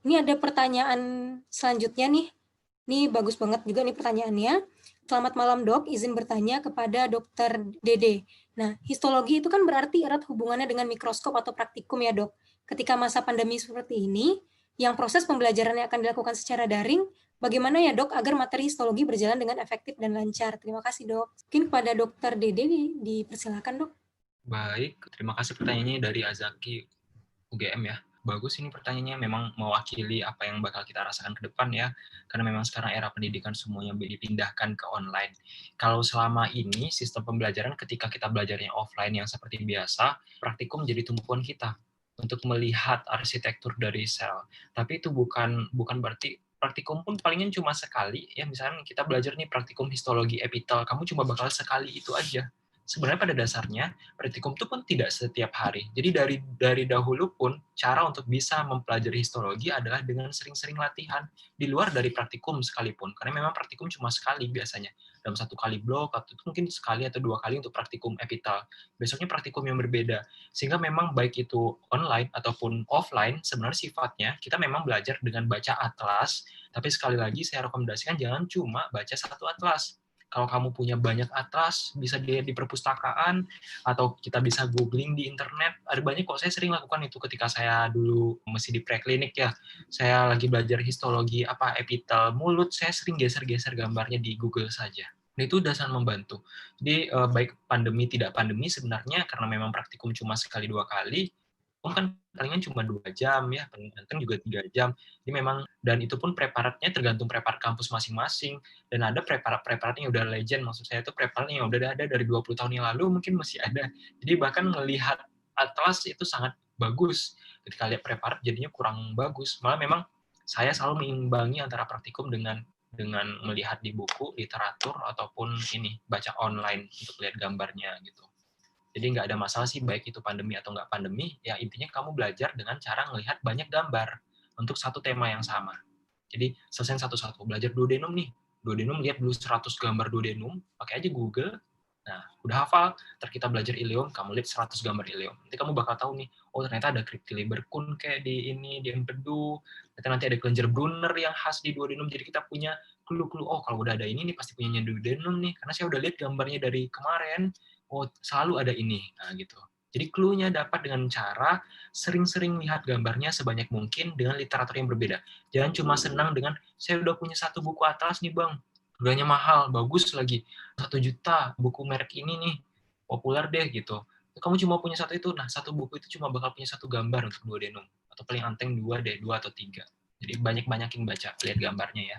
Ini ada pertanyaan selanjutnya nih. Ini bagus banget juga nih pertanyaannya. Selamat malam dok, izin bertanya kepada dokter Dede. Nah, histologi itu kan berarti erat hubungannya dengan mikroskop atau praktikum ya dok. Ketika masa pandemi seperti ini, yang proses pembelajarannya akan dilakukan secara daring, bagaimana ya dok agar materi histologi berjalan dengan efektif dan lancar? Terima kasih dok. Mungkin kepada dokter Dede dipersilakan dok. Baik, terima kasih pertanyaannya dari Azaki UGM ya. Bagus ini pertanyaannya, memang mewakili apa yang bakal kita rasakan ke depan ya, karena memang sekarang era pendidikan semuanya dipindahkan ke online. Kalau selama ini sistem pembelajaran ketika kita belajarnya offline yang seperti biasa, praktikum jadi tumpuan kita untuk melihat arsitektur dari sel. Tapi itu bukan berarti praktikum pun palingan cuma sekali ya, misalnya kita belajar nih praktikum histologi epitel, kamu cuma bakal sekali itu aja. Sebenarnya pada dasarnya praktikum itu pun tidak setiap hari. Jadi dari dahulu pun cara untuk bisa mempelajari histologi adalah dengan sering-sering latihan di luar dari praktikum sekalipun. Karena memang praktikum cuma sekali biasanya. Dalam satu kali blok atau mungkin sekali atau dua kali untuk praktikum epitel. Besoknya praktikum yang berbeda. Sehingga memang baik itu online ataupun offline sebenarnya sifatnya kita memang belajar dengan baca atlas, tapi sekali lagi saya rekomendasikan jangan cuma baca satu atlas. Kalau kamu punya banyak atlas, bisa dilihat di perpustakaan, atau kita bisa googling di internet. Ada banyak kok, saya sering lakukan itu ketika saya dulu masih di preklinik ya. Saya lagi belajar histologi, epitel mulut, saya sering geser-geser gambarnya di Google saja. Dan itu udah sangat membantu. Jadi baik pandemi tidak pandemi sebenarnya karena memang praktikum cuma sekali dua kali, kan palingan cuma 2 jam ya, paling ganteng juga 3 jam. Jadi memang, dan itu pun preparatnya tergantung preparat kampus masing-masing, dan ada preparat-preparat yang udah legend, maksud saya itu preparat yang udah ada dari 20 tahun yang lalu mungkin masih ada. Jadi bahkan melihat atlas itu sangat bagus. Ketika lihat preparat jadinya kurang bagus. Malah memang saya selalu mengimbangi antara praktikum dengan melihat di buku, literatur, ataupun ini baca online untuk lihat gambarnya gitu. Jadi nggak ada masalah sih baik itu pandemi atau nggak pandemi, ya intinya kamu belajar dengan cara melihat banyak gambar untuk satu tema yang sama. Jadi selesai satu-satu, belajar duodenum nih. Duodenum lihat dulu 100 gambar duodenum, pakai aja Google. Nah, udah hafal, ntar kita belajar ileum, kamu lihat 100 gambar ileum. Nanti kamu bakal tahu nih, oh ternyata ada Cryptiliberkun kayak di ini, di empedu, nanti ada Brunner yang khas di duodenum, jadi kita punya clue-clue, oh kalau udah ada ini nih pasti punyanya duodenum nih, karena saya udah lihat gambarnya dari kemarin, oh selalu ada ini, nah gitu. Jadi clue-nya dapat dengan cara sering-sering lihat gambarnya sebanyak mungkin dengan literatur yang berbeda. Jangan cuma senang dengan, saya udah punya satu buku atlas nih bang, harganya mahal, bagus lagi, 1 juta, buku merek ini nih, populer deh gitu. Kamu cuma punya satu itu, nah satu buku itu cuma bakal punya satu gambar untuk duodenum. Atau paling anteng 2 deh, 2 atau 3. Jadi banyak-banyakin baca, lihat gambarnya ya.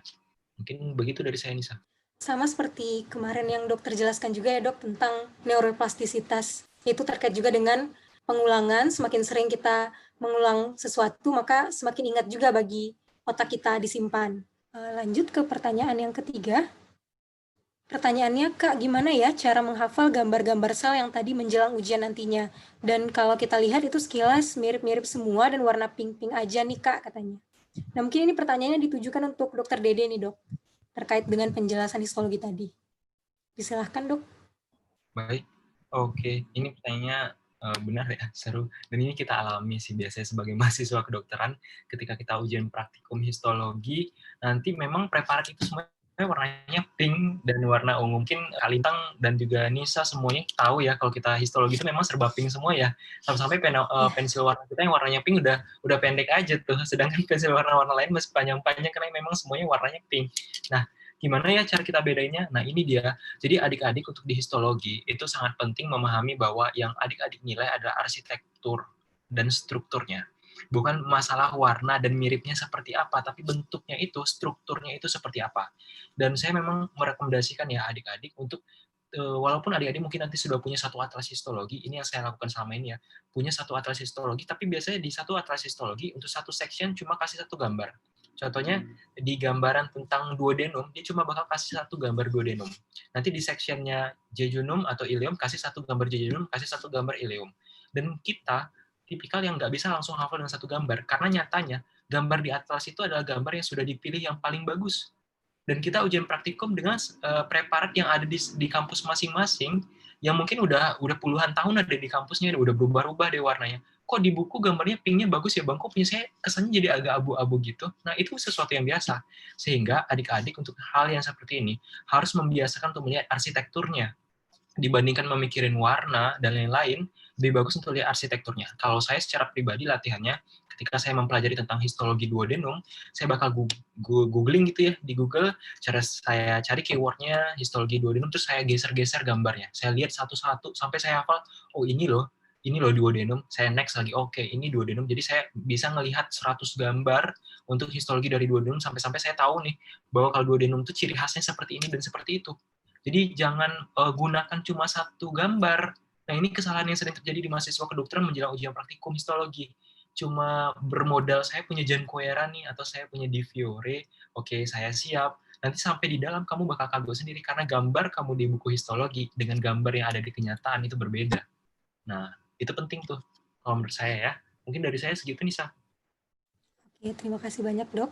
Mungkin begitu dari saya, Nisa. Sama seperti kemarin yang dokter jelaskan juga ya dok tentang neuroplastisitas. Itu terkait juga dengan pengulangan, semakin sering kita mengulang sesuatu, maka semakin ingat juga bagi otak kita disimpan. Lanjut ke pertanyaan yang ketiga. Pertanyaannya, Kak, gimana ya cara menghafal gambar-gambar sel yang tadi menjelang ujian nantinya? Dan kalau kita lihat itu sekilas mirip-mirip semua dan warna pink-pink aja nih, Kak, katanya. Nah, mungkin ini pertanyaannya ditujukan untuk dokter Dede nih, dok, terkait dengan penjelasan histologi tadi. Disilahkan, dok. Baik, oke. Ini pertanyaannya benar ya, seru. Dan ini kita alami sih biasanya sebagai mahasiswa kedokteran, ketika kita ujian praktikum histologi, nanti memang preparat itu semuanya warnanya pink dan warna ungu. Mungkin Kalintang dan juga Nisa semuanya tahu ya, kalau kita histologi itu memang serba pink semua ya. Sampai-sampai pensil warna kita yang warnanya pink udah pendek aja tuh, sedangkan pensil warna-warna lain masih panjang-panjang karena memang semuanya warnanya pink. Nah, gimana ya cara kita bedainnya? Nah, ini dia. Jadi adik-adik untuk di histologi itu sangat penting memahami bahwa yang adik-adik nilai adalah arsitektur dan strukturnya. Bukan masalah warna dan miripnya seperti apa, tapi bentuknya itu, strukturnya itu seperti apa. Dan saya memang merekomendasikan ya adik-adik untuk walaupun adik-adik mungkin nanti sudah punya satu atlas histologi, ini yang saya lakukan selama ini ya, punya satu atlas histologi, tapi biasanya di satu atlas histologi untuk satu section cuma kasih satu gambar. Contohnya di gambaran tentang duodenum, dia cuma bakal kasih satu gambar duodenum. Nanti di sectionnya jejunum atau ileum, kasih satu gambar jejunum, kasih satu gambar ileum. Dan kita, tipikal yang nggak bisa langsung hafal dengan satu gambar, karena nyatanya gambar di atlas itu adalah gambar yang sudah dipilih yang paling bagus. Dan kita ujian praktikum dengan preparat yang ada di kampus masing-masing, yang mungkin udah puluhan tahun ada di kampusnya, udah berubah-ubah deh warnanya. kok di buku gambarnya pinknya bagus ya Bang, kok punya saya kesannya jadi agak abu-abu gitu. Nah, itu sesuatu yang biasa. Sehingga adik-adik untuk hal yang seperti ini harus membiasakan untuk melihat arsitekturnya. Dibandingkan memikirin warna dan lain-lain, lebih bagus untuk lihat arsitekturnya. Kalau saya secara pribadi latihannya, ketika saya mempelajari tentang histologi duodenum, saya bakal googling gitu ya di Google, cara saya cari keywordnya histologi duodenum, terus saya geser-geser gambarnya. Saya lihat satu-satu sampai saya hafal, oh ini loh duodenum. Saya next lagi, oke, ini duodenum. Jadi saya bisa melihat 100 gambar untuk histologi dari duodenum sampai-sampai saya tahu nih bahwa kalau duodenum itu ciri khasnya seperti ini dan seperti itu. Jadi jangan gunakan cuma satu gambar. Nah, ini kesalahan yang sering terjadi di mahasiswa kedokteran menjelang ujian praktikum histologi. Cuma bermodal saya punya Jan Koera nih, atau saya punya Di Fiore, oke, saya siap. Nanti sampai di dalam kamu bakal kaget sendiri, karena gambar kamu di buku histologi dengan gambar yang ada di kenyataan itu berbeda. Nah, itu penting tuh, kalau menurut saya ya. Mungkin dari saya segitu nih, Sa. Oke, terima kasih banyak, Dok.